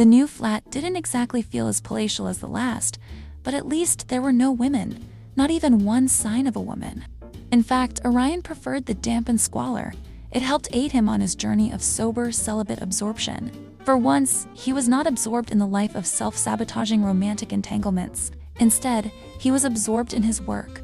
The new flat didn't exactly feel as palatial as the last, but at least there were no women, not even one sign of a woman. In fact, Orion preferred the damp and squalor. It helped aid him on his journey of sober, celibate absorption. For once, he was not absorbed in the life of self-sabotaging romantic entanglements. Instead, he was absorbed in his work.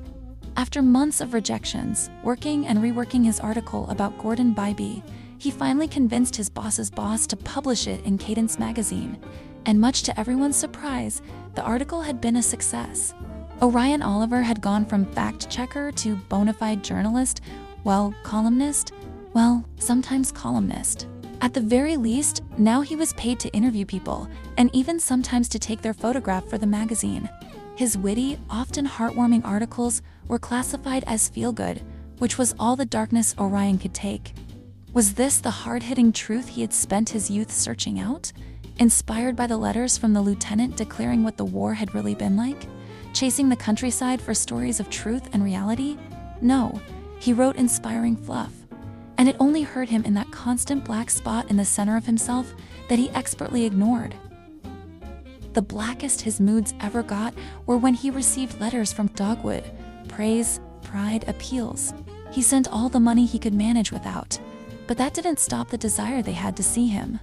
After months of rejections, working and reworking his article about Gordon Bybee, he finally convinced his boss's boss to publish it in Cadence magazine. And much to everyone's surprise, the article had been a success. Orion Oliver had gone from fact-checker to bona fide journalist, columnist, sometimes columnist. At the very least, now he was paid to interview people, and even sometimes to take their photograph for the magazine. His witty, often heartwarming articles were classified as feel-good, which was all the darkness Orion could take. Was this the hard-hitting truth he had spent his youth searching out? Inspired by the letters from the lieutenant declaring what the war had really been like? Chasing the countryside for stories of truth and reality? No, he wrote inspiring fluff. And it only hurt him in that constant black spot in the center of himself that he expertly ignored. The blackest his moods ever got were when he received letters from Dogwood, praise, pride, appeals. He sent all the money he could manage without, but that didn't stop the desire they had to see him.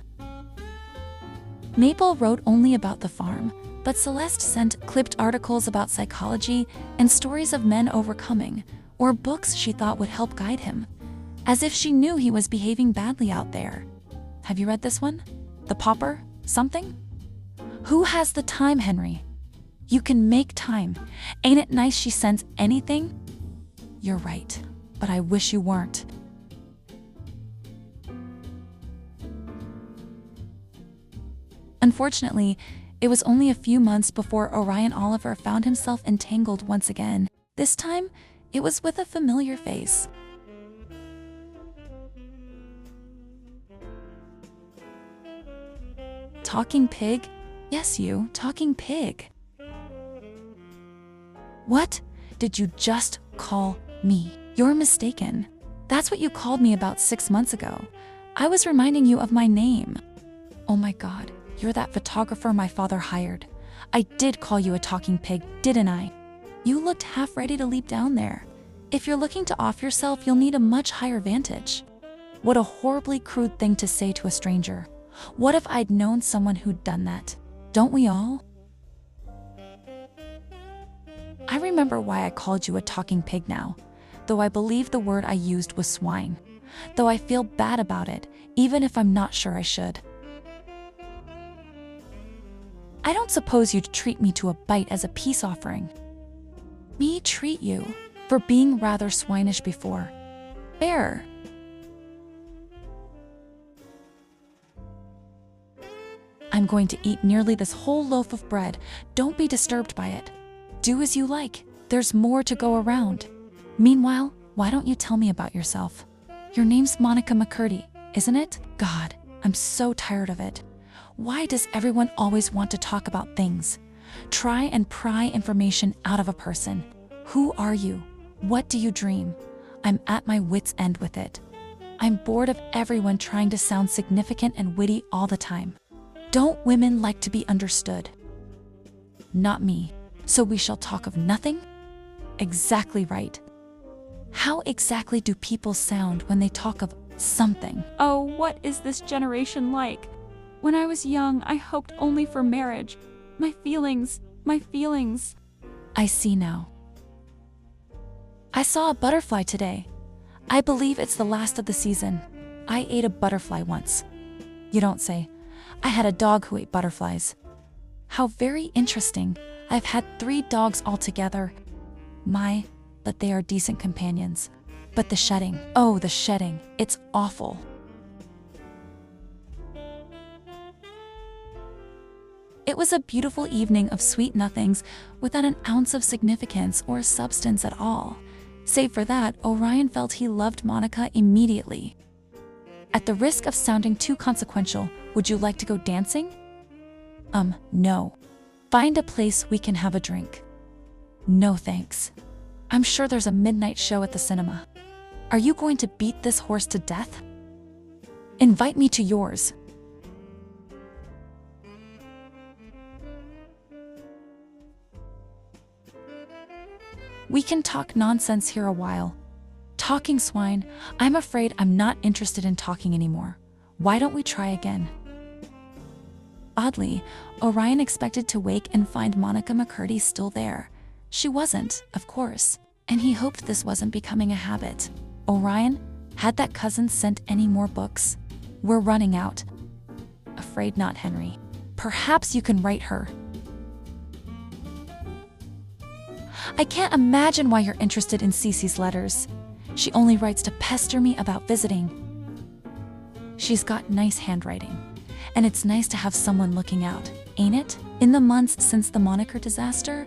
Maple wrote only about the farm, but Celeste sent clipped articles about psychology and stories of men overcoming, or books she thought would help guide him. As if she knew he was behaving badly out there. Have you read this one? The Pauper? Something? Who has the time, Henry? You can make time. Ain't it nice she sends anything? You're right, but I wish you weren't. Unfortunately, it was only a few months before Orion Oliver found himself entangled once again. This time, it was with a familiar face. Talking pig? Yes, you, talking pig. What? Did you just call me? You're mistaken. That's what you called me about 6 months ago. I was reminding you of my name. Oh my God, you're that photographer my father hired. I did call you a talking pig, didn't I? You looked half ready to leap down there. If you're looking to off yourself, you'll need a much higher vantage. What a horribly crude thing to say to a stranger. What if I'd known someone who'd done that? Don't we all? I remember why I called you a talking pig now, though I believe the word I used was swine, though I feel bad about it, even if I'm not sure I should. I don't suppose you'd treat me to a bite as a peace offering. Me treat you for being rather swinish before. Fair. I'm going to eat nearly this whole loaf of bread. Don't be disturbed by it. Do as you like. There's more to go around. Meanwhile, why don't you tell me about yourself? Your name's Monica McCurdy, isn't it? God, I'm so tired of it. Why does everyone always want to talk about things? Try and pry information out of a person. Who are you? What do you dream? I'm at my wit's end with it. I'm bored of everyone trying to sound significant and witty all the time. Don't women like to be understood? Not me. So we shall talk of nothing? Exactly right. How exactly do people sound when they talk of something? Oh, what is this generation like? When I was young, I hoped only for marriage. My feelings. I see now. I saw a butterfly today. I believe it's the last of the season. I ate a butterfly once. You don't say. I had a dog who ate butterflies. How very interesting. I've had 3 dogs altogether. But they are decent companions. But the shedding, oh, the shedding, it's awful. It was a beautiful evening of sweet nothings without an ounce of significance or substance at all. Save for that, Orion felt he loved Monica immediately. At the risk of sounding too consequential, would you like to go dancing? No. Find a place we can have a drink. No thanks. I'm sure there's a midnight show at the cinema. Are you going to beat this horse to death? Invite me to yours. We can talk nonsense here a while. Talking swine, I'm afraid I'm not interested in talking anymore. Why don't we try again? Oddly, Orion expected to wake and find Monica McCurdy still there. She wasn't, of course, and he hoped this wasn't becoming a habit. Orion, had that cousin sent any more books? We're running out. Afraid not, Henry. Perhaps you can write her. I can't imagine why you're interested in Cece's letters. She only writes to pester me about visiting. She's got nice handwriting, and it's nice to have someone looking out, ain't it? In the months since the Moniker disaster,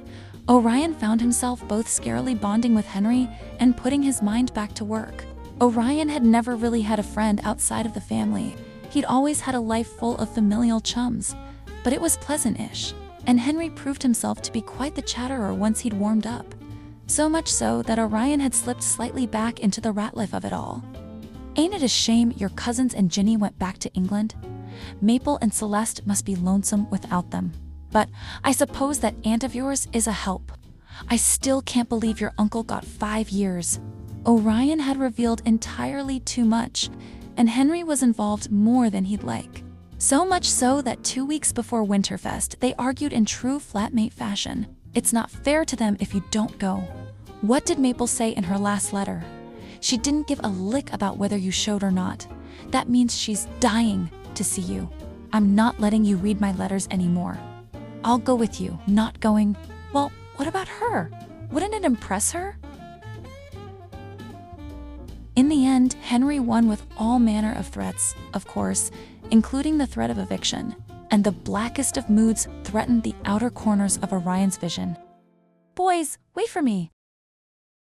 Orion found himself both scarily bonding with Henry and putting his mind back to work. Orion had never really had a friend outside of the family. He'd always had a life full of familial chums, but it was pleasant-ish, and Henry proved himself to be quite the chatterer once he'd warmed up. So much so that Orion had slipped slightly back into the rat life of it all. Ain't it a shame your cousins and Ginny went back to England? Maple and Celeste must be lonesome without them. But I suppose that aunt of yours is a help. I still can't believe your uncle got 5 years. Orion had revealed entirely too much, and Henry was involved more than he'd like. So much so that 2 weeks before Winterfest, they argued in true flatmate fashion. It's not fair to them if you don't go. What did Maple say in her last letter? She didn't give a lick about whether you showed or not. That means she's dying to see you. I'm not letting you read my letters anymore. I'll go with you. Not going, well, what about her? Wouldn't it impress her? In the end, Henry won with all manner of threats, of course, including the threat of eviction, and the blackest of moods threatened the outer corners of Orion's vision. Boys, wait for me.